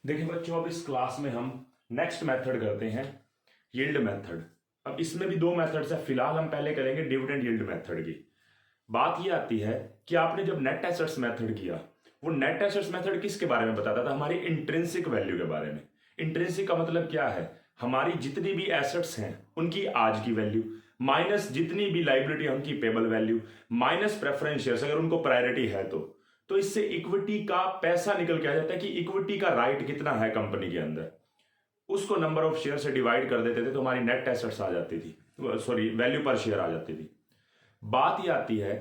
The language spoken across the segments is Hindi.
देखिए बच्चों, अब इस क्लास में हम नेक्स्ट मेथड करते हैं, यील्ड मेथड। अब इसमें भी दो मेथड्स है, फिलहाल हम पहले करेंगे डिविडेंड यील्ड मेथड की। बात ये आती है कि आपने जब नेट एसेट्स मेथड किया, वो नेट एसेट्स मेथड किसके बारे में बताता था? हमारी इंट्रिंसिक वैल्यू के बारे में। इंट्रिंसिक का मतलब क्या है? हमारी जितनी भी एसेट्स हैं उनकी आज की वैल्यू, माइनस जितनी भी लाइबिलिटी है उनकी payable value, minus preference shares अगर उनको प्रायोरिटी है तो इससे इक्विटी का पैसा निकल के आ जाता है कि इक्विटी का राइट कितना है कंपनी के अंदर, उसको नंबर ऑफ शेयर से डिवाइड कर देते थे तो हमारी नेट एसेट्स आ जाती थी, सॉरी वैल्यू पर शेयर आ जाती थी। बात ये आती है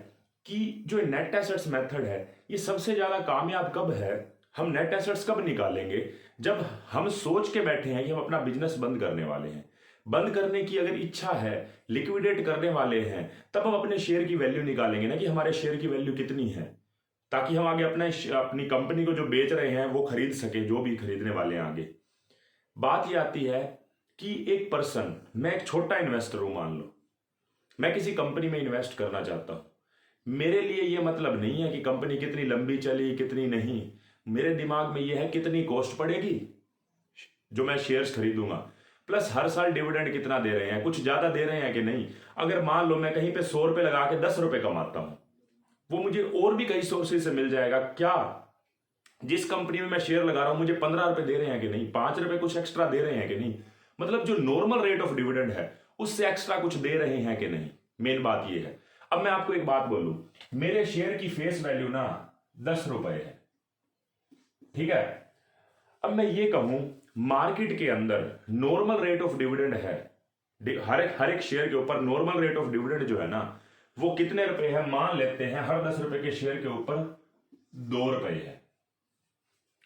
कि जो नेट एसेट्स मेथड है ये सबसे ज्यादा कामयाब कब है? हम नेट एसेट्स कब निकालेंगे? जब हम सोच के बैठे हैं कि हम अपना बिजनेस बंद करने वाले हैं, बंद करने की अगर इच्छा है, लिक्विडेट करने वाले हैं, तब हम अपने शेयर की वैल्यू निकालेंगे ना कि हमारे शेयर की वैल्यू कितनी है, ताकि हम आगे अपनी कंपनी को जो बेच रहे हैं वो खरीद सके, जो भी खरीदने वाले हैं आगे। बात ये आती है कि एक पर्सन, मैं एक छोटा इन्वेस्टर हूं, मान लो मैं किसी कंपनी में इन्वेस्ट करना चाहता हूं। मेरे लिए ये मतलब नहीं है कि कंपनी कितनी लंबी चली कितनी नहीं, मेरे दिमाग में ये है कितनी कॉस्ट पड़ेगी जो मैं शेयर्स खरीदूंगा, प्लस हर साल डिविडेंड कितना दे रहे हैं, कुछ ज्यादा दे रहे हैं कि नहीं। अगर मान लो मैं कहीं पे 100 रुपए लगा के 10 रुपए कमाता हूं, वो मुझे और भी कई सोर्सेज से मिल जाएगा क्या? जिस कंपनी में मैं शेयर लगा रहा हूं मुझे 15 रुपए दे रहे हैं कि नहीं, 5 रुपए कुछ एक्स्ट्रा दे रहे हैं कि नहीं, मतलब जो नॉर्मल रेट ऑफ डिविडेंड है उससे एक्स्ट्रा कुछ दे रहे हैं कि नहीं। मेन बात यह है। अब मैं आपको एक बात बोलूं, मेरे शेयर की फेस वैल्यू ना 10 रुपए है, ठीक है। अब मैं ये कहूं मार्केट के अंदर नॉर्मल रेट ऑफ डिविडेंड है, हर एक शेयर के ऊपर नॉर्मल रेट ऑफ डिविडेंड जो है ना वो कितने रुपए है? मान लेते हैं हर 10 रुपए के शेयर के ऊपर 2 रुपए है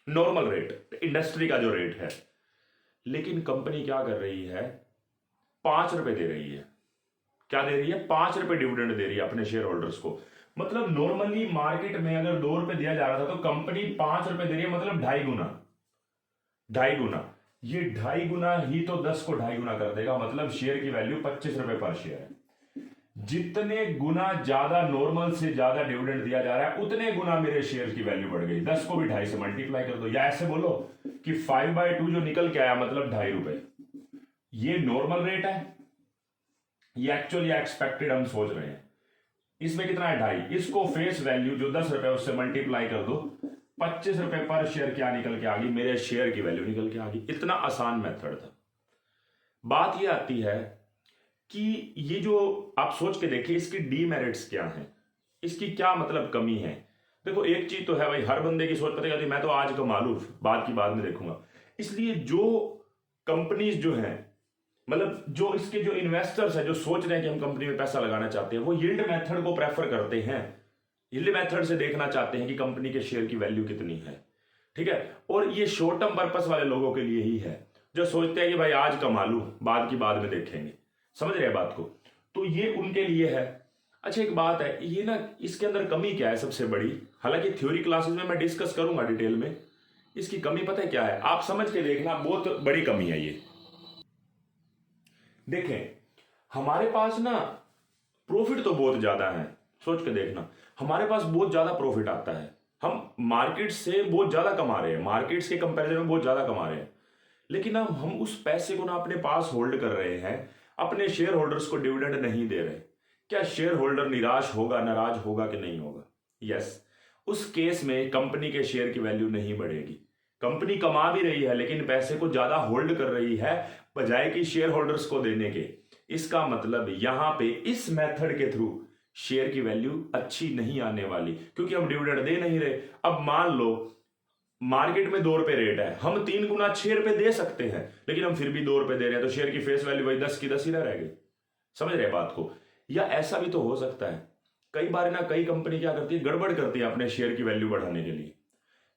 नॉर्मल रेट, इंडस्ट्री का जो रेट है। लेकिन कंपनी क्या कर रही है? 5 रुपए दे रही है। क्या दे रही है? 5 रुपए डिविडेंड दे रही है अपने शेयर होल्डर्स को। मतलब नॉर्मली मार्केट में अगर 2 रुपए दिया जा रहा था तो कंपनी 5 रुपए दे रही है, मतलब 2.5 गुना। 2.5 गुना, ये 2.5 गुना ही तो 10 को 2.5 गुना कर देगा, मतलब शेयर की वैल्यू 25 रुपए पर शेयर है। जितने गुना ज्यादा नॉर्मल से ज्यादा डिविडेंड दिया जा रहा है उतने गुना मेरे शेयर की वैल्यू बढ़ गई। 10 को भी 2.5 से मल्टीप्लाई कर दो, या ऐसे बोलो कि 5/2 जो निकल के आया मतलब 2.5 रुपए, ये नॉर्मल रेट है, ये एक्चुअल या एक्सपेक्टेड हम सोच रहे हैं। इसमें कितना है? 2.5। इसको फेस वैल्यू जो 10 रुपए उससे मल्टीप्लाई कर दो, 25 रुपए पर शेयर क्या निकल के आ गई? मेरे शेयर की वैल्यू निकल के आ गई। इतना आसान मेथड था। बात यह आती है कि ये जो आप सोच के देखिए इसकी डीमेरिट्स क्या हैं, इसकी क्या मतलब कमी है। देखो एक चीज तो है भाई, हर बंदे की सोच पता है मैं तो आज कमा लूं, बाद की बाद में देखूंगा। इसलिए जो कंपनीज जो हैं, मतलब जो इसके जो इन्वेस्टर्स हैं जो सोच रहे हैं कि हम कंपनी में पैसा लगाना चाहते हैं, वो यील्ड मेथड को प्रेफर करते हैं। यील्ड मेथड से देखना चाहते हैं कि कंपनी के शेयर की वैल्यू कितनी है, ठीक है। और ये शॉर्ट टर्म पर्पस वाले लोगों के लिए ही है जो सोचते हैं कि भाई आज कमा लूं, बाद की बाद में देखेंगे। समझ रहे हैं बात को? तो ये उनके लिए है। अच्छा एक बात है, ये ना इसके अंदर कमी क्या है सबसे बड़ी? हालांकि थ्योरी क्लासेस में मैं डिस्कस करूंगा डिटेल में, इसकी कमी पता है क्या है? आप समझ के देखना, बहुत बड़ी कमी है ये। देखें हमारे पास ना प्रॉफिट तो बहुत ज्यादा है, सोच के देखना, हमारे पास बहुत ज्यादा प्रॉफिट आता है, हम मार्केट से बहुत ज्यादा कमा रहे हैं, मार्केट्स के कंपैरिजन में बहुत ज्यादा कमा रहे हैं। लेकिन हम उस पैसे को ना अपने पास होल्ड कर रहे हैं, अपने शेयर होल्डर्स को डिविडेंड नहीं दे रहे। क्या शेयर होल्डर निराश होगा, नाराज होगा कि नहीं होगा? यस। उस केस में कंपनी के शेयर की वैल्यू नहीं बढ़ेगी। कंपनी कमा भी रही है लेकिन पैसे को ज्यादा होल्ड कर रही है बजाय कि शेयर होल्डर्स को देने के। इसका मतलब यहां पे इस मेथड के थ्रू शेयर की वैल्यू अच्छी नहीं आने वाली, क्योंकि हम डिविडेंड दे नहीं रहे। अब मान लो मार्केट में 2 रुपए रेट है, हम 3 गुना 6 रुपए दे सकते हैं, लेकिन हम फिर भी 2 रुपए दे रहे हैं, तो शेयर की फेस वैल्यू वही 10 की 10 ही रह गई। समझ रहे बात को? या ऐसा भी तो हो सकता है, कई बार ना कई कंपनी क्या करती है, गड़बड़ करती है अपने शेयर की वैल्यू बढ़ाने के लिए।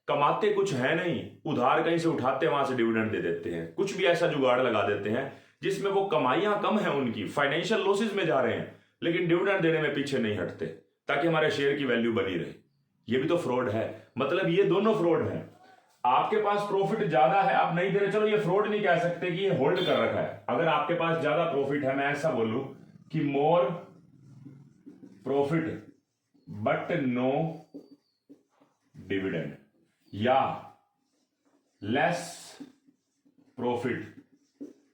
कमाते कुछ है नहीं, उधार कहीं से उठाते वहां से डिविडेंड दे देते हैं, कुछ भी ऐसा जुगाड़ लगा देते हैं जिसमें वो कमाइयां कम है उनकी, फाइनेंशियल लॉसेज में जा रहे हैं, लेकिन डिविडेंड देने में पीछे नहीं हटते ताकि हमारे शेयर की वैल्यू बनी रहे। ये भी तो फ्रॉड है। मतलब ये दोनों फ्रॉड है। आपके पास प्रॉफिट ज्यादा है, आप नहीं दे रहे, चलो ये फ्रॉड नहीं कह सकते कि ये होल्ड कर रखा है। अगर आपके पास ज्यादा प्रॉफिट है, मैं ऐसा बोलूं कि more profit but no dividend, या लेस प्रॉफिट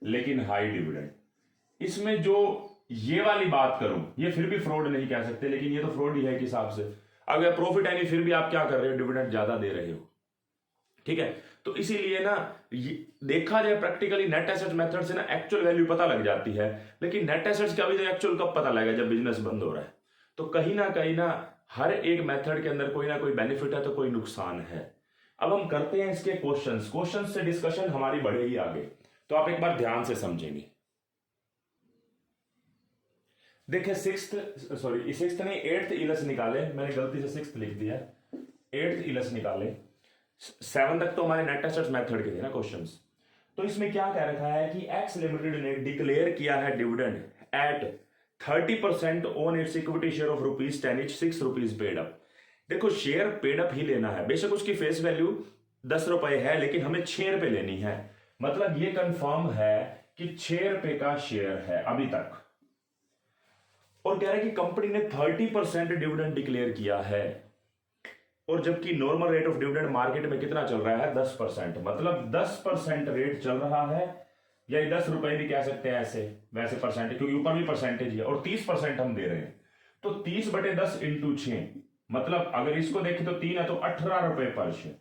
लेकिन हाई डिविडेंड। इसमें जो ये वाली बात करूं, ये फिर भी फ्रॉड नहीं कह सकते, लेकिन ये तो फ्रॉड ही है कि हिसाब से अगर प्रॉफिट है नहीं फिर भी आप क्या कर रहे हो, डिविडेंड ज्यादा दे रहे हो। ठीक है, तो इसीलिए ना देखा जाए प्रैक्टिकली नेट एसेट मेथड से ना एक्चुअल वैल्यू पता लग जाती है, लेकिन नेट एसेट्स का भी तो एक्चुअल कब पता लगेगा, जब बिजनेस बंद हो रहा है। तो कहीं ना हर एक मेथड के अंदर कोई ना कोई बेनिफिट है तो कोई नुकसान है। अब हम करते हैं इसके क्वेश्चंस से डिस्कशन हमारी बढ़ेगी आगे, तो आप एक बार ध्यान से समझेंगे। देखिए सिक्स्थ नहीं, एट्थ इलस निकाले, मैंने गलती से सिक्स्थ लिख दिया, एट्थ इलस निकाले। 7 तक तो हमारे नेट एसेट्स मेथड के थे ना क्वेश्चंस। तो इसमें क्या कह रखा है कि एक्स लिमिटेड ने डिक्लेयर किया है dividend at 30% on its equity share of ₹10 each 6 rupees paid up. देखो शेयर पेड अप ही लेना है, बेशक उसकी फेस वैल्यू 10 रुपए है, लेकिन हमें 6 रुपए लेनी है। मतलब ये कंफर्म है कि 6 रुपए का शेयर है अभी तक। और कह रहा है कि कंपनी ने 30% डिविडेंड डिक्लेयर किया है, और जबकि normal rate of dividend market में कितना चल रहा है, 10%। मतलब 10% रेट चल रहा है, या 10 रुपए भी कह सकते हैं ऐसे वैसे परसेंटेज, क्योंकि ऊपर भी परसेंटेज है, और 30% हम दे रहे हैं। तो 30/10 × 6, मतलब अगर इसको देखें तो 3 है तो 18 रुपए पर शेयर।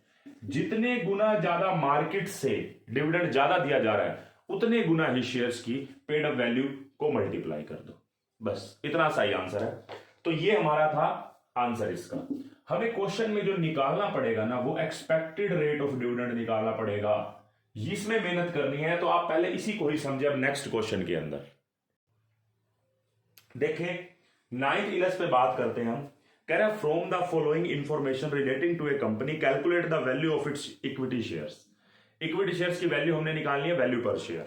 जितने गुना ज्यादा मार्केट से डिविडेंड ज्यादा दिया जा रहा है, उतने गुना ही शेयर्स की पेड अप वैल्यू को मल्टीप्लाई कर दो, बस इतना सही आंसर है। तो ये हमारा था आंसर इसका। हमें क्वेश्चन में जो निकालना पड़ेगा ना, वो एक्सपेक्टेड रेट ऑफ डिविडेंड निकालना पड़ेगा, इसमें मेहनत करनी है। तो आप पहले इसी को ही समझे। अब नेक्स्ट क्वेश्चन के अंदर देखें, 9th इलस पे बात करते हैं हम। कह रहे हैं from the following information relating to a company calculate the value of its equity shares. Equity shares की वैल्यू हमने निकालनी है, वैल्यू पर share.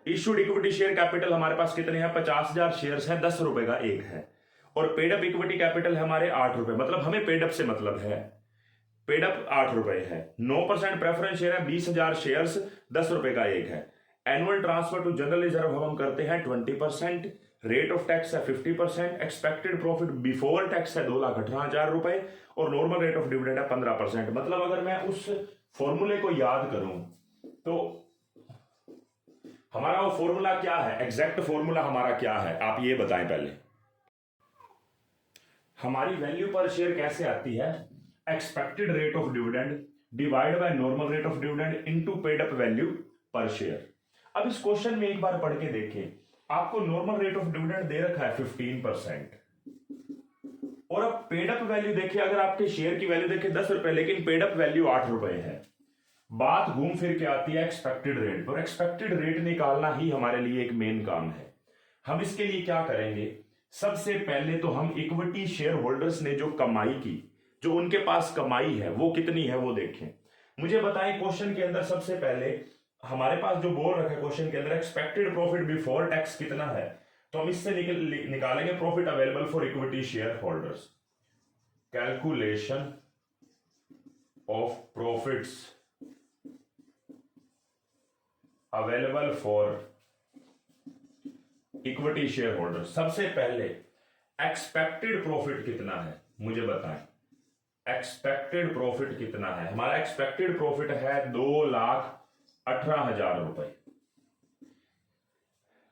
Issued equity share capital हमारे पास कितने हैं, 50,000 शेयर्स है, 10 रुपए का एक है। और पेडअप इक्विटी कैपिटल है हमारे 8 रुपए, मतलब हमें पेडअप से मतलब है, पेडअप 8 रुपए है। 9% प्रेफरेंस शेयर है, 20,000 शेयर्स, 10 रुपए का एक है। Annual transfer to general reserve हम करते हैं 20%। रेट ऑफ टैक्स है 50%। एक्सपेक्टेड प्रॉफिट बिफोर टैक्स है 2,18,000 रुपए, और नॉर्मल रेट ऑफ डिविडेंड है 15%। मतलब अगर मैं उस फॉर्मूले को याद करूं तो हमारा वो फॉर्मूला क्या है, एग्जैक्ट फॉर्मूला हमारा क्या है, आप ये बताएं पहले। हमारी वैल्यू पर शेयर कैसे आती है, expected rate of dividend divide by normal rate of dividend into paid up value पर शेयर। अब इस क्वेश्चन में एक बार पढ़ के देखें, आपको नॉर्मल रेट ऑफ डिविडेंड दे रखा है 15%, और अब पेड अप वैल्यू देखिए, अगर आपके शेयर की वैल्यू देखिए 10 रुपए, लेकिन पेड अप वैल्यू 8 रुपए है। बात घूम फिर के आती है एक्सपेक्टेड रेट पर। एक्सपेक्टेड रेट निकालना ही हमारे लिए एक मेन काम है। हम इसके लिए क्या करेंगे, सबसे पहले तो हम इक्विटी शेयर होल्डर्स ने जो कमाई की, जो उनके पास कमाई है वो कितनी है वो देखें। मुझे बताएं क्वेश्चन के अंदर सबसे पहले हमारे पास जो बोल रखा है क्वेश्चन के अंदर, एक्सपेक्टेड प्रॉफिट बिफोर टैक्स कितना है, तो हम इससे निकालेंगे profit available for equity share holders. Calculation of profits available for equity share holder. सबसे पहले एक्सपेक्टेड प्रॉफिट कितना है मुझे बताएं, एक्सपेक्टेड प्रॉफिट कितना है। हमारा एक्सपेक्टेड प्रॉफिट है 2,18,000 रुपए,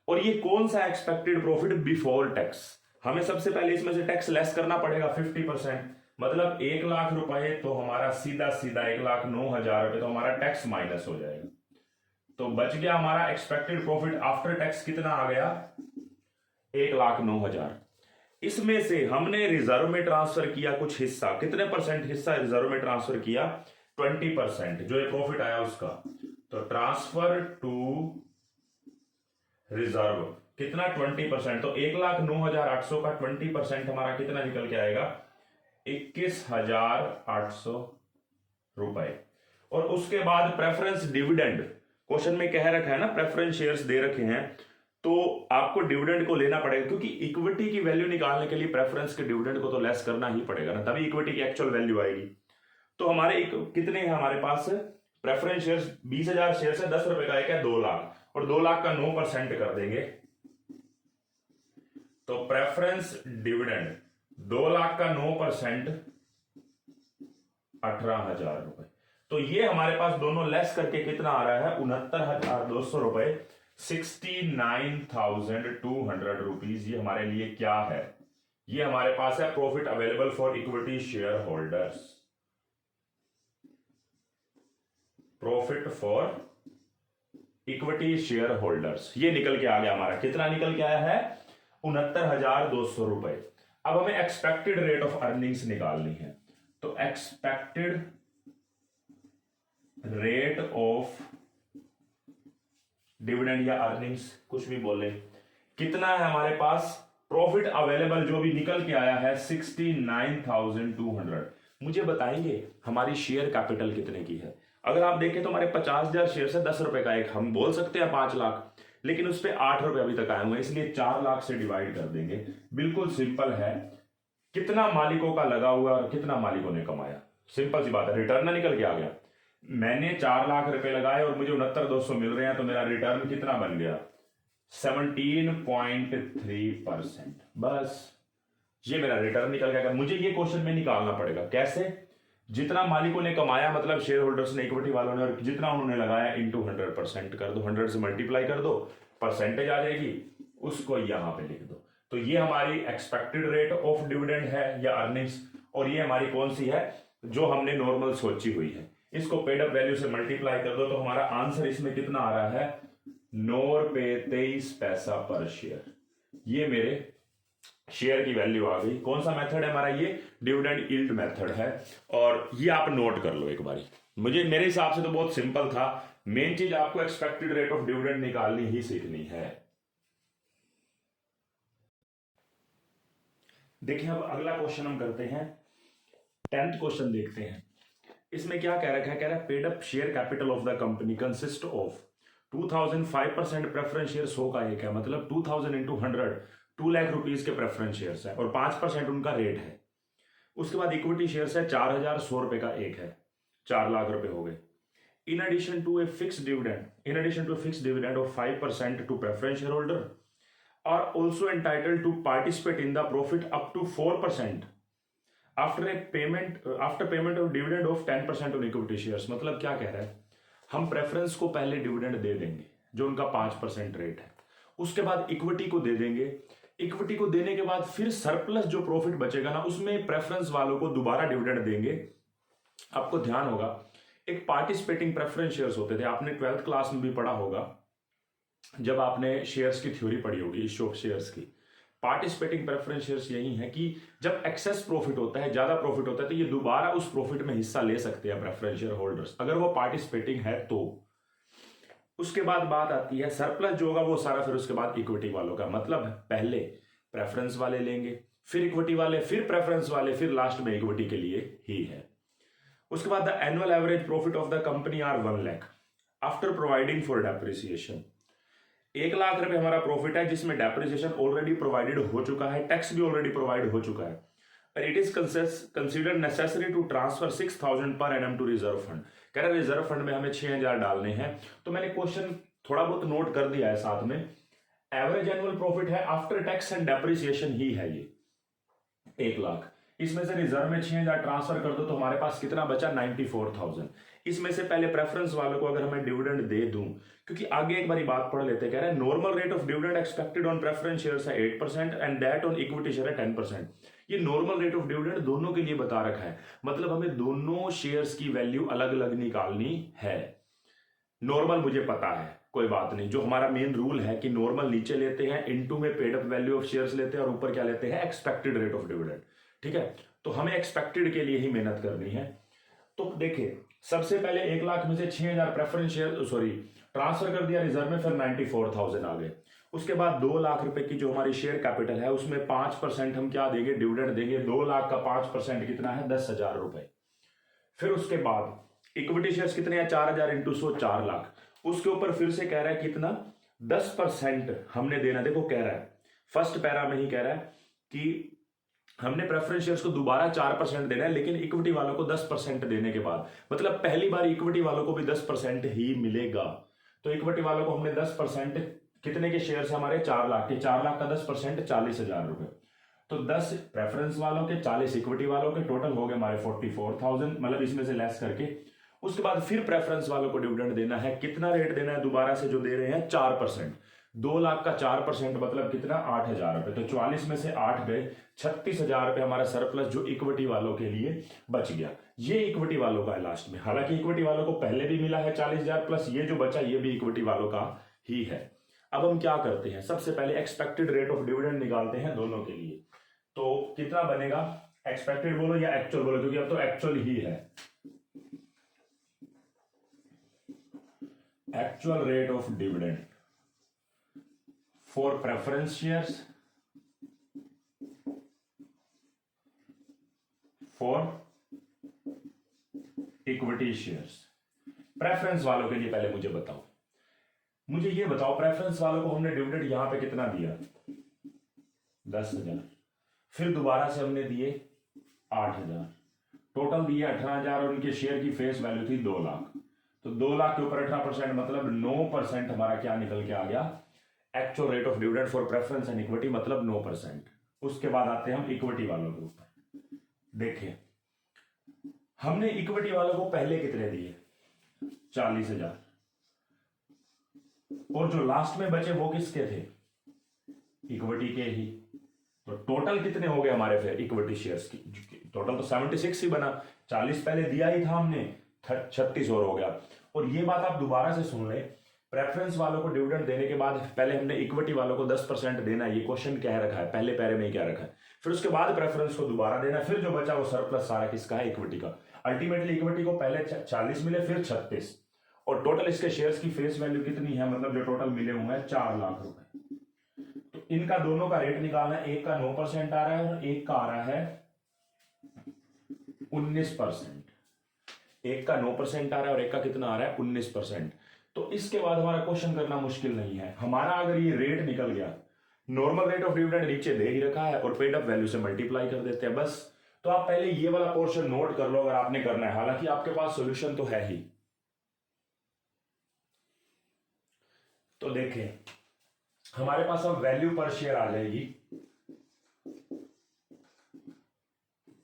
और ये कौन सा एक्सपेक्टेड प्रॉफिट, बिफोर टैक्स। हमें सबसे पहले इसमें से टैक्स लेस करना पड़ेगा 50%, मतलब 1 लाख रुपए तो हमारा सीधा 1,09,000 रुपए तो हमारा टैक्स माइनस हो जाएगा। तो बच गया हमारा एक्सपेक्टेड प्रॉफिट आफ्टर टैक्स कितना आ गया, 1,09,000। इसमें से हमने रिजर्व में ट्रांसफर किया कुछ हिस्सा, कितने परसेंट हिस्सा रिजर्व में ट्रांसफर किया, 20%, जो ये प्रॉफिट आया उसका। तो ट्रांसफर टू रिजर्व कितना, 20%। तो 1,09,800 का 20% हमारा कितना निकल के आएगा, 21,800 रुपए। और उसके बाद प्रेफरेंस डिविडेंड, क्वेश्चन में कह रखा है ना प्रेफरेंस शेयर्स दे रखे हैं, तो आपको डिविडेंड को लेना पड़ेगा, क्योंकि इक्विटी की वैल्यू निकालने के लिए प्रेफरेंस के डिविडेंड को तो लेस करना ही पड़ेगा ना, तभी इक्विटी की एक्चुअल वैल्यू आएगी। तो हमारे कितने हैं हमारे पास प्रेफरेंस शेयर्स, 20,000 शेयर्स है, 10 रुपए का एक है, 2 लाख, और 2 लाख का 9% कर देंगे, तो प्रेफरेंस डिविडेंड 2 लाख का 9% 18,000 रुपए। तो ये हमारे पास दोनों लेस करके कितना आ रहा है, 69,200 रुपए, 69,200 रुपीज। ये हमारे लिए क्या है, ये हमारे पास है profit available for equity share holders, profit for equity share holders. ये निकल के आ गया हमारा, कितना निकल के आया है, 69,200 रुपए। अब हमें एक्सपेक्टेड रेट ऑफ अर्निंग्स निकालनी है, तो एक्सपेक्टेड रेट ऑफ डिविडेंड या अर्निंग्स, कुछ भी बोले, कितना है हमारे पास प्रॉफिट अवेलेबल, जो भी निकल के आया है 69,200। मुझे बताएंगे हमारी शेयर कैपिटल कितने की है। अगर आप देखें तो हमारे 50,000 शेयर से 10 रुपए का एक, हम बोल सकते हैं 5 लाख, लेकिन उस पर 8 रुपए अभी तक आए हुए हैं, इसलिए 4 लाख से डिवाइड कर देंगे। बिल्कुल सिंपल है, कितना मालिकों का लगा हुआ और कितना मालिकों ने कमाया, सिंपल सी बात है, रिटर्न निकल के आ गया। मैंने 4 लाख रुपए लगाए और मुझे 69,200 मिल रहे हैं, तो मेरा रिटर्न कितना बन गया, 17.3%। बस ये मेरा रिटर्न निकल गया। मुझे ये क्वेश्चन में निकालना पड़ेगा, कैसे, जितना मालिकों ने कमाया, मतलब शेयर होल्डर्स ने, इक्विटी वालों ने, और जितना उन्होंने लगाया इंटू 100% कर दो, 100 से मल्टीप्लाई कर दो, परसेंटेज आ जाएगी, उसको यहां पे लिख दो। तो ये हमारी एक्सपेक्टेड रेट ऑफ डिविडेंड है या अर्निंग्स, और ये हमारी कौन सी है, जो हमने नॉर्मल सोची हुई है। इसको पेड अप वैल्यू से मल्टीप्लाई कर दो, तो हमारा आंसर इसमें कितना आ रहा है, 9 रुपए 23 पैसा पर शेयर। ये मेरे शेयर की वैल्यू आ गई। कौन सा मेथड है हमारा, ये डिविडेंड यील्ड मेथड है, और ये आप नोट कर लो एक बारी। मेरे हिसाब से तो बहुत सिंपल था, मेन चीज आपको एक्सपेक्टेड रेट ऑफ डिविडेंड निकालनी ही सीखनी है। देखिए अब अगला क्वेश्चन हम करते हैं, 10th क्वेश्चन देखते हैं। इसमें क्या कह रखा है, कह रहा है paid up share capital of the company consist of 2000 5% preference share, 100 का एक है, मतलब 2000 इंटू 100 2 लाख रुपीज के प्रेफरेंस शेयर्स है, और 5% उनका रेट है। उसके बाद इक्विटी शेयर्स है 4,100 रुपए का एक है, 4 लाख रुपए हो गए। In addition to a fix dividend of 5% to preference shareholder are also entitled to participate in the profit up to 4% after payment of dividend of 10% on equity shares. मतलब क्या कह रहा है, हम प्रेफरेंस को पहले डिविडेंड दे देंगे जो उनका 5% रेट है, उसके बाद इक्विटी को दे देंगे, इक्विटी को देने के बाद फिर सरप्लस जो प्रॉफिट बचेगा ना, उसमें प्रेफरेंस वालों को दोबारा डिविडेंड देंगे। आपको ध्यान होगा एक पार्टिसिपेटिंग प्रेफरेंस शेयर्स होते थे, आपने 12th क्लास में भी पढ़ा होगा, जब आपने शेयर्स की थ्योरी पढ़ी होगी, इश्यू ऑफ शेयर्स की। पार्टिसिपेटिंग प्रेफरेंस शेयर्स यही है कि जब एक्सेस प्रॉफिट होता है, ज्यादा प्रॉफिट होता है, तो ये दोबारा उस प्रॉफिट में हिस्सा ले सकते हैं प्रेफरेंस शेयर होल्डर्स, अगर वो पार्टिसिपेटिंग है तो। उसके बाद बात आती है सरप्लस जो होगा वो सारा फिर उसके बाद इक्विटी वालों का, मतलब पहले प्रेफरेंस वाले लेंगे, फिर इक्विटी वाले, फिर प्रेफरेंस वाले, फिर लास्ट में इक्विटी के लिए ही है। उसके बाद the annual average profit of the company are 1 lakh after providing for depreciation. 1 lakh रुपए हमारा प्रॉफिट है, जिसमें डेप्रिसिएशन ऑलरेडी प्रोवाइडेड हो चुका है, टैक्स भी ऑलरेडी प्रोवाइड हो चुका है, और it is considered necessary to transfer 6,000 per annum to reserve fund. कह रहे रिजर्व फंड में हमें 6,000 डालने हैं, तो मैंने क्वेश्चन थोड़ा बहुत नोट कर दिया है साथ में। एवरेज एनुअल प्रॉफिट है आफ्टर टैक्स एंड डेप्रिसिएशन ही है ये 1 लाख, इसमें से रिजर्व में 6,000 ट्रांसफर कर दो तो हमारे पास कितना बचा, 94,000। इसमें से पहले प्रेफरेंस वालों को अगर हमें डिविडेंड दे दूं, क्योंकि आगे एक बारी बात पढ़ लेते, कह रहे हैं normal rate of dividend expected on preference shares है 8% and that on equity share है 10%। ये नॉर्मल रेट ऑफ डिविडेंड दोनों के लिए बता रखा है, मतलब हमें दोनों शेयर्स की वैल्यू अलग अलग निकालनी है। नॉर्मल मुझे पता है, कोई बात नहीं, जो हमारा मेन रूल है कि नॉर्मल नीचे लेते हैं, इनटू में paid up value of shares लेते हैं, और ऊपर क्या लेते हैं, एक्सपेक्टेड रेट ऑफ डिविडेंड। ठीक है, तो हमें एक्सपेक्टेड के लिए ही मेहनत करनी है। तो देखिए सबसे पहले 1 लाख में से 6,000 प्रेफरेंस शेयर ट्रांसफर कर दिया रिजर्व में, फिर 94,000 आ गए। उसके बाद 2 लाख रुपए की जो हमारी शेयर कैपिटल है, उसमें 5% हम क्या देंगे, डिविडेंड देंगे। 2 लाख का 5% कितना है, 10,000 रुपए। फिर उसके बाद इक्विटी शेयर्स कितने हैं, 4,000 इंटू 100 4 लाख। उसके ऊपर फिर से कह रहा है कितना, 10% हमने देना। देखो कह रहा है फर्स्ट पैरा में ही कह रहा है कि हमने प्रेफरेंस शेयर्स को दोबारा 4% देना है, लेकिन इक्विटी वालों को 10% देने के बाद, मतलब पहली बार इक्विटी वालों को भी 10% ही मिलेगा। तो इक्विटी वालों को हमने 10%, कितने के शेयर्स हमारे, 4 लाख के, 4 लाख का 10% 40,000 रुपए। तो 10 प्रेफरेंस वालों के, 40 इक्विटी वालों के, टोटल हो गए हमारे 44,000, मतलब इसमें से लेस करके। उसके बाद फिर प्रेफरेंस वालों को डिविडेंड देना है। कितना रेट देना है दोबारा से, जो दे रहे हैं 4%। 2 लाख का 4% मतलब कितना, 8,000 रुपए। तो 44 में से 8 गए, 36,000 रुपए हमारा सरप्लस जो इक्विटी वालों के लिए बच गया। ये इक्विटी वालों का है लास्ट में। हालांकि इक्विटी वालों को पहले भी मिला है 40,000 प्लस ये जो बचा ये भी इक्विटी वालों का ही है। अब हम क्या करते हैं, सबसे पहले एक्सपेक्टेड रेट ऑफ डिविडेंड निकालते हैं दोनों के लिए। तो कितना बनेगा, एक्सपेक्टेड बोलो या एक्चुअल बोलो, क्योंकि अब तो एक्चुअल ही है। Actual rate of dividend for preference shares, for equity shares. Preference वालों के लिए पहले मुझे बताओ, मुझे ये बताओ प्रेफरेंस वालों को हमने डिविडेंड यहां पे कितना दिया, 10,000। फिर दोबारा से हमने दिए 8,000, टोटल दिए 18,000 और उनके शेयर की फेस वैल्यू थी 2 लाख। तो 2 लाख के ऊपर 18% मतलब 9% हमारा क्या निकल के आ गया, actual rate of dividend for preference and equity मतलब 9%। उसके बाद आते हैं हम इक्विटी वालों के ऊपर। देखिए हमने इक्विटी वालों को पहले कितने दिए, 40,000, और जो लास्ट में बचे वो किसके थे, इक्विटी के ही। तो टोटल कितने हो गए हमारे फिर इक्विटी शेयर्स की, टोटल तो 76 ही बना। 40 पहले दिया ही था हमने, 36 और हो गया। और ये बात आप दोबारा से सुन ले, प्रेफरेंस वालों को डिविडेंड देने के बाद पहले हमने इक्विटी वालों को 10% देना है, ये क्वेश्चन कह रखा है, पहले पैरे में ही क्या रखा है। फिर उसके बाद प्रेफरेंस को दोबारा देना, फिर जो बचा वो सरप्लस सारा किसका है, इक्विटी का। अल्टीमेटली इक्विटी को पहले 40 मिले, फिर 36, और टोटल इसके शेयर्स की फेस वैल्यू कितनी है, मतलब जो टोटल मिले हुए हैं 4 लाख रुपए। तो इनका दोनों का रेट निकालना है, एक का 9% आ रहा है और एक का आ रहा है 19%। एक का 9% आ रहा है और एक का कितना आ रहा है, 19%। तो इसके बाद हमारा क्वेश्चन करना मुश्किल नहीं है। हमारा अगर ये रेट निकल गया, नॉर्मल रेट ऑफ डिविडेंड नीचे दे ही रखा है और पेड अप वैल्यू से मल्टीप्लाई कर देते हैं बस। तो आप पहले ये वाला पोर्शन नोट कर लो अगर आपने करना है, हालांकि आपके पास सॉल्यूशन तो है ही। तो देखें हमारे पास अब वैल्यू पर शेयर आ जाएगी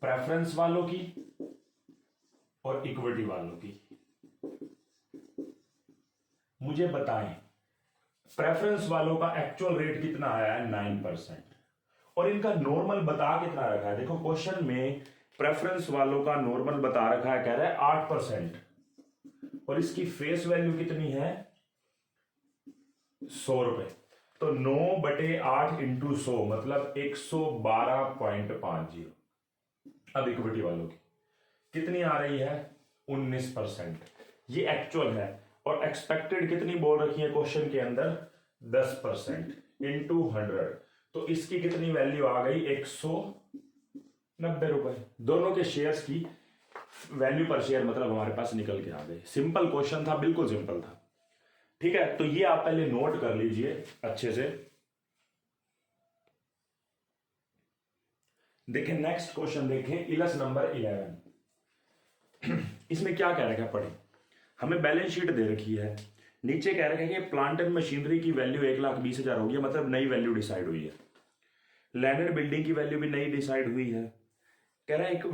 प्रेफरेंस वालों की और इक्विटी वालों की। मुझे बताएं प्रेफरेंस वालों का एक्चुअल रेट कितना आया है, 9%, और इनका नॉर्मल बता कितना रखा है। देखो क्वेश्चन में प्रेफरेंस वालों का नॉर्मल बता रखा है, कह रहा है 8%, और इसकी फेस वैल्यू कितनी है, 100 रुपए। तो 9/8 इंटू 100 मतलब 112.50। अब इक्विटी वालों की कितनी आ रही है, 19%। ये एक्चुअल है, और एक्सपेक्टेड कितनी बोल रखी है क्वेश्चन के अंदर, 10% इंटू 100। तो इसकी कितनी वैल्यू आ गई, 190 रुपए। दोनों के शेयर्स की वैल्यू पर शेयर मतलब हमारे पास निकल के आ गए। सिंपल क्वेश्चन था, बिल्कुल सिंपल था। ठीक है, तो ये आप पहले नोट कर लीजिए अच्छे से। देखें नेक्स्ट क्वेश्चन, देखें इलस नंबर 11। इसमें क्या कह रखा है पढ़े। हमें बैलेंस शीट दे रखी है, नीचे कह रखा है कि प्लांट एंड मशीनरी की वैल्यू 1,20,000 होगी, मतलब नई वैल्यू डिसाइड हुई है। लैंड एंड बिल्डिंग की वैल्यू भी नई डिसाइड हुई है। कह रहा है एक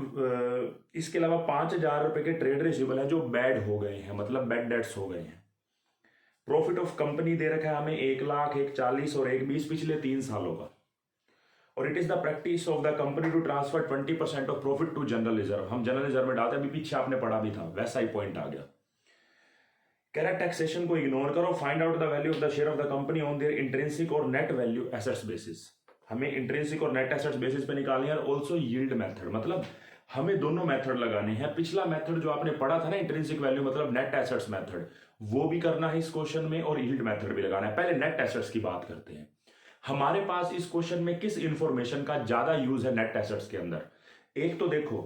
इसके अलावा 5,000 रुपए के ट्रेड रिसीवेबल है जो बैड हो गए हैं, मतलब बैड डेट्स हो गए हैं। प्रॉफिट ऑफ कंपनी दे रखा है हमें 1 लाख, 1,40 और 1,20 पिछले 3 सालों का। और it is the practice of the company to transfer 20% of profit to general reserve. हम जनरल रिजर्व में डालते हैं, अभी पीछे आपने पढ़ा भी था, वैसा ही पॉइंट आ गया। कह रहा है टैक्सेशन को इग्नोर करो, find out the value of the share of the company on their intrinsic और नेट वैल्यू एसेट्स बेसिस। हमें इंट्रिंसिक और नेट एसेट्स बेसिस पे निकालनी है, और ऑल्सो यील्ड मेथड, मतलब हमें दोनों मेथड लगाने हैं। पिछला मेथड जो आपने पढ़ा था ना, इंट्रिंसिक वैल्यू मतलब नेट एसेट्स मेथड, वो भी करना है इस क्वेश्चन में, और यील्ड मेथड भी लगाना है। पहले नेट एसेट्स की बात करते हैं। हमारे पास इस क्वेश्चन में किस इंफॉर्मेशन का ज्यादा यूज है नेट एसेट्स के अंदर। एक तो देखो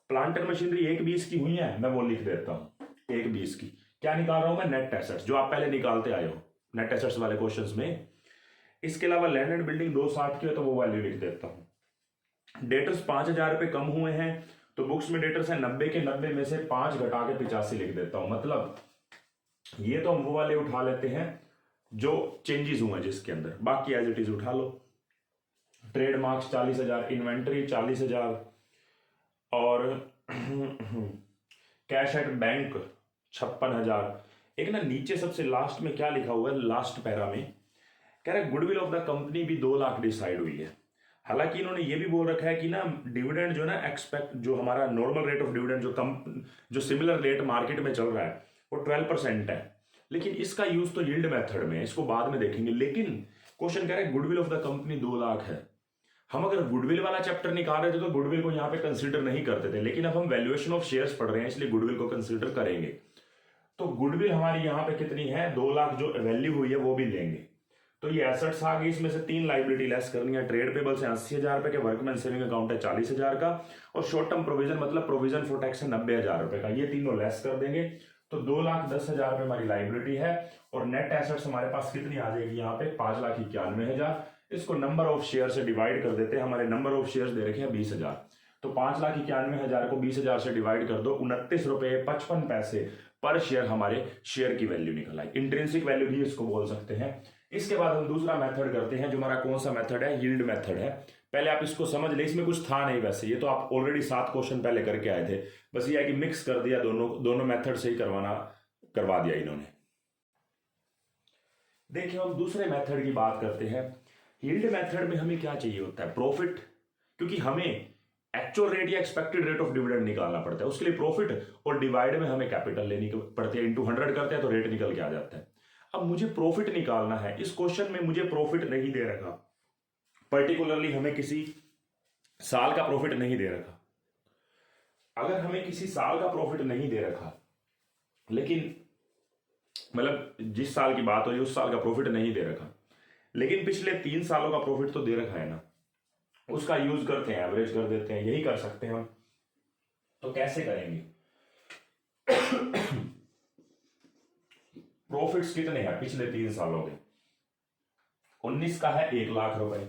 प्लांट एंड मशीनरी 1,20 की हुई है, मैं वो लिख देता हूं 1,20 की। क्या निकाल रहा हूं मैं, नेट एसेट्स, जो आप पहले निकालते आए हो नेट एसेट्स वाले क्वेश्चंस में। इसके अलावा लैंड एंड बिल्डिंग 2,60 की है तो वो वैल्यू लिख देता हूं। डेटर्स 5,000 रुपए कम हुए हैं, तो बुक्स में डेटर्स है 90 के, 90 में से 5 घटा के 85 लिख देता हूं। मतलब ये तो हम वो वाले उठा लेते हैं जो चेंजेस हुए जिसके अंदर, बाकी एज इट इज उठा लो। ट्रेडमार्क्स 40,000, इन्वेंट्री 40,000, और कैश एट बैंक 56,000। एक ना नीचे सबसे लास्ट में क्या लिखा हुआ है, लास्ट पैरा में कह रहा है गुडविल ऑफ द कंपनी भी 2 लाख डिसाइड हुई है। हालांकि इन्होंने ये भी बोल रखा है कि ना डिविडेंड जो ना एक्सपेक्ट जो हमारा नॉर्मल रेट ऑफ डिविडेंड जो सिमिलर रेट मार्केट में चल रहा है वो 12% है, लेकिन इसका यूज तो यील्ड मेथड में है, इसको बाद में देखेंगे। लेकिन क्वेश्चन कह रहा है goodwill of the company 2 lakh है। हम अगर गुडविल वाला चैप्टर निकाल रहे थे तो गुडविल को यहाँ पे कंसीडर नहीं करते थे, लेकिन अब हम वैल्यूएशन ऑफ शेयर्स पढ़ रहे हैं इसलिए गुडविल को कंसीडर करेंगे। तो गुडविल हमारी यहाँ पे कितनी है, 2 लाख जो वैल्यू हुई है वो भी लेंगे। तो ये एसेट्स आ गई, इसमें से 3 लाइबिलिटी लेस करनी है। ट्रेड पेबल्स है 80,000 रुपए के, वर्कमैन सेविंग अकाउंट है 40,000 का, और शॉर्ट टर्म प्रोविजन मतलब प्रोविजन फॉर टैक्स है 90,000 रुपए का। ये तीनों लेस कर देंगे तो 2,10,000 रुपए हमारी लाइबिलिटी है। और नेट एसेट्स हमारे पास कितनी आ जाएगी यहाँ पे, 5,91,000। इसको नंबर ऑफ शेयर से डिवाइड कर देते हैं। हमारे नंबर ऑफ शेयर्स दे रखे हैं 20,000, तो 5,91,000 को 20,000 से डिवाइड कर दो, 29 रुपए 55 पैसे पर शेयर हमारे शेयर की वैल्यू निकल आई। इंट्रिंसिक वैल्यू भी इसको बोल सकते हैं। इसके बाद हम दूसरा मेथड करते हैं, जो हमारा कौन सा मेथड है, यील्ड मेथड है। पहले आप इसको समझ ले, इसमें कुछ था नहीं वैसे, ये तो आप ऑलरेडी 7 क्वेश्चन पहले करके आए थे, बस ये है कि मिक्स कर दिया, दोनों मेथड से ही करवा दिया इन्होंने। देखिए हम दूसरे मेथड की बात करते हैं। यील्ड मेथड में हमें क्या चाहिए होता है, प्रॉफिट, क्योंकि हमें एक्चुअल रेट या एक्सपेक्टेड रेट ऑफ डिविडेंड निकालना पड़ता है। उसके लिए प्रॉफिट और डिवाइड में हमें कैपिटल लेनी पड़ती है, इंटू 100 करते हैं तो रेट निकल के आ जाता है। अब मुझे प्रॉफिट निकालना है, इस क्वेश्चन में मुझे प्रॉफिट नहीं दे रखा, पर्टिकुलरली हमें किसी साल का प्रॉफिट नहीं दे रखा। अगर हमें किसी साल का प्रॉफिट नहीं दे रखा, लेकिन मतलब जिस साल की बात हो उस साल का प्रॉफिट नहीं दे रखा, लेकिन पिछले 3 सालों का प्रॉफिट तो दे रखा है ना, उसका यूज करते हैं, एवरेज कर देते हैं, यही कर सकते हैं हम। तो कैसे करेंगे, प्रॉफिट्स कितने हैं पिछले 3 सालों के, 19 का है 1 लाख रुपए,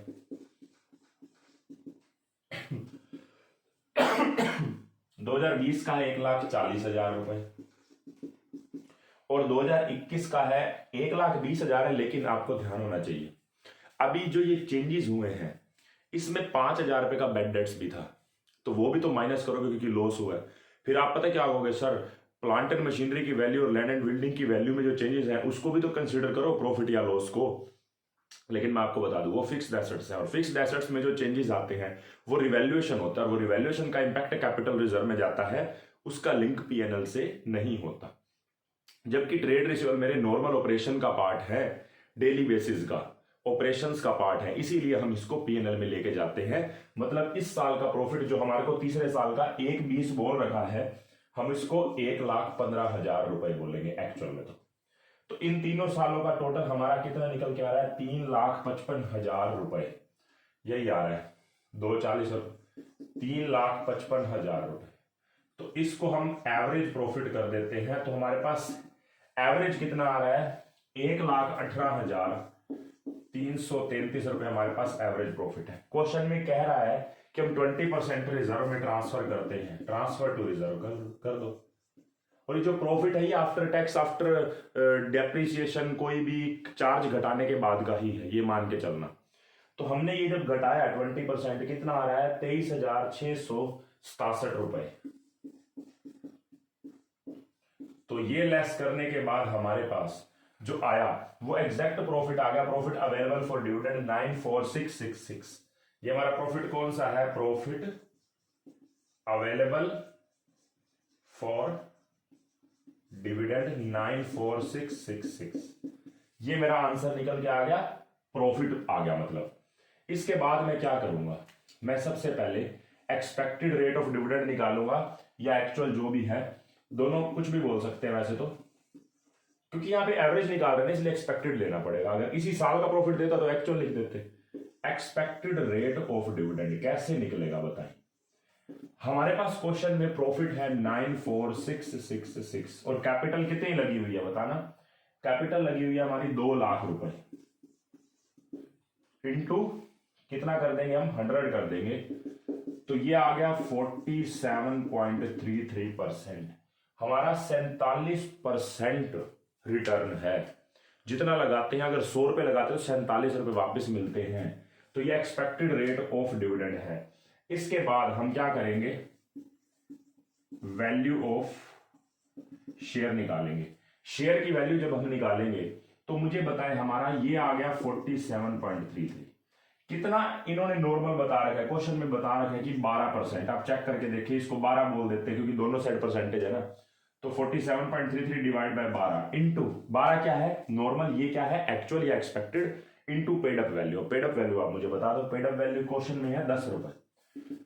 2020 का है 1,40,000 रुपए, और 2021 का है 1,20,000 है। लेकिन आपको ध्यान होना चाहिए, अभी जो ये चेंजेस हुए हैं इसमें 5,000 रुपए का बेड डेट्स भी था, तो वो भी तो माइनस करोगे क्योंकि लॉस हुआ है। फिर आप पता क्या करोगे, सर प्लांट एंड मशीनरी की वैल्यू और लैंड एंड बिल्डिंग की वैल्यू में जो चेंजेस हैं उसको भी तो कंसीडर करो, प्रॉफिट या लॉस को। लेकिन मैं आपको बता दूं वो फिक्स्ड एसेट्स हैं, और फिक्स्ड एसेट्स में जो चेंजेस आते हैं वो रिवैल्यूएशन होता है, और वो रिवैल्यूएशन का इंपैक्ट कैपिटल रिजर्व में जाता है, उसका लिंक पीएनएल से नहीं होता। जबकि ट्रेड रिसीवेबल मेरे नॉर्मल ऑपरेशन का पार्ट है, डेली बेसिस का ऑपरेशंस का पार्ट है, इसीलिए हम इसको पीएनएल में लेके जाते हैं। मतलब इस साल का प्रॉफिट जो हमारे को तीसरे साल का 1,20 बोल रखा है, हम इसको 1,15,000 रुपए बोलेंगे एक्चुअल में। तो इन तीनों सालों का टोटल हमारा कितना निकल के आ रहा है, 3,55,000 रुपए, यही आ रहा है, 240 3,55,000 रुपए। तो इसको हम एवरेज प्रॉफिट कर देते हैं, तो हमारे पास एवरेज कितना आ रहा है, 1,18,333 रुपए हमारे पास एवरेज प्रॉफिट है। क्वेश्चन में कह रहा है कि हम 20% रिजर्व में ट्रांसफर करते हैं, ट्रांसफर टू रिजर्व कर दो। और ये जो प्रॉफिट है ये आफ्टर टैक्स, आफ्टर डेप्रिसिएशन, कोई भी चार्ज घटाने के बाद का ही है, ये मान के चलना। तो हमने ये जब घटाया 20%, कितना आ रहा है, 23,667 रुपए। तो ये लेस करने के बाद हमारे पास जो आया वो एग्जैक्ट प्रॉफिट आ गया, प्रॉफिट अवेलेबल फॉर डिविडेंड 94666। ये हमारा प्रॉफिट कौन सा है, प्रॉफिट अवेलेबल फॉर डिविडेंड 94666। ये मेरा आंसर निकल के आ गया, प्रॉफिट आ गया। मतलब इसके बाद मैं क्या करूंगा, मैं सबसे पहले एक्सपेक्टेड रेट ऑफ डिविडेंड निकालूंगा, या एक्चुअल जो भी है, दोनों कुछ भी बोल सकते हैं वैसे तो, क्योंकि यहाँ पे एवरेज निकाल रहे हैं इसलिए एक्सपेक्टेड लेना पड़ेगा। अगर इसी साल का प्रॉफिट देता तो एक्चुअल लिख देते। एक्सपेक्टेड रेट ऑफ डिविडेंड कैसे निकलेगा बताएं। हमारे पास क्वेश्चन में प्रॉफिट है 94666, और कैपिटल कितनी लगी हुई है बताना, कैपिटल लगी हुई है हमारी 2 लाख रुपए, इंटू कितना कर देंगे हम, 100 कर देंगे, तो ये आ गया 47.33%। हमारा 47% रिटर्न है। जितना लगाते हैं, अगर 100 रुपए लगाते हैं तो 47 रुपए वापस मिलते हैं। तो ये एक्सपेक्टेड रेट ऑफ डिविडेंड है। इसके बाद हम क्या करेंगे, वैल्यू ऑफ शेयर निकालेंगे। शेयर की वैल्यू जब हम निकालेंगे तो मुझे बताएं, हमारा ये आ गया 47.33। कितना इन्होंने नॉर्मल बता रखा है, क्वेश्चन में बता रखा है कि 12%। आप चेक करके देखिए, इसको 12 बोल देते हैं क्योंकि दोनों साइड परसेंटेज है ना। तो 47.33 डिवाइड बाय 12 इंटू 12 क्या है नॉर्मल, ये क्या है एक्चुअल या expected, into paid up value. Paid up value आप मुझे बता दो, पेड अप वैल्यू क्वेश्चन में है 10 रुपए।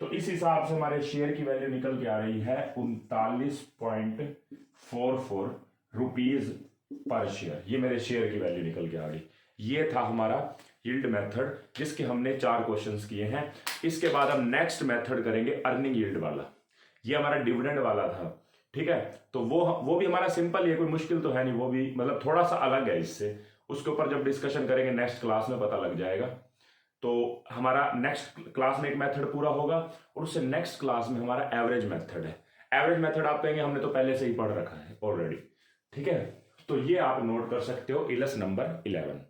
तो इस हिसाब से हमारे शेयर की वैल्यू निकल के आ रही है 39.44 रुपीज पर शेयर। ये मेरे शेयर की वैल्यू निकल के आ गई। ये था हमारा यील्ड मेथड, जिसके हमने 4 क्वेश्चंस किए हैं। इसके बाद हम नेक्स्ट मेथड करेंगे अर्निंग यील्ड वाला। ये हमारा डिविडेंड वाला था, ठीक है। तो वो भी हमारा सिंपल है, कोई मुश्किल तो है नहीं, वो भी मतलब थोड़ा सा अलग है इससे। उसके ऊपर जब डिस्कशन करेंगे नेक्स्ट क्लास में पता लग जाएगा। तो हमारा नेक्स्ट क्लास में एक मेथड पूरा होगा और उससे नेक्स्ट क्लास में हमारा एवरेज मेथड है। एवरेज मेथड आप कहेंगे हमने तो पहले से ही पढ़ रखा है ऑलरेडी, ठीक है। तो ये आप नोट कर सकते हो इलस नंबर 11।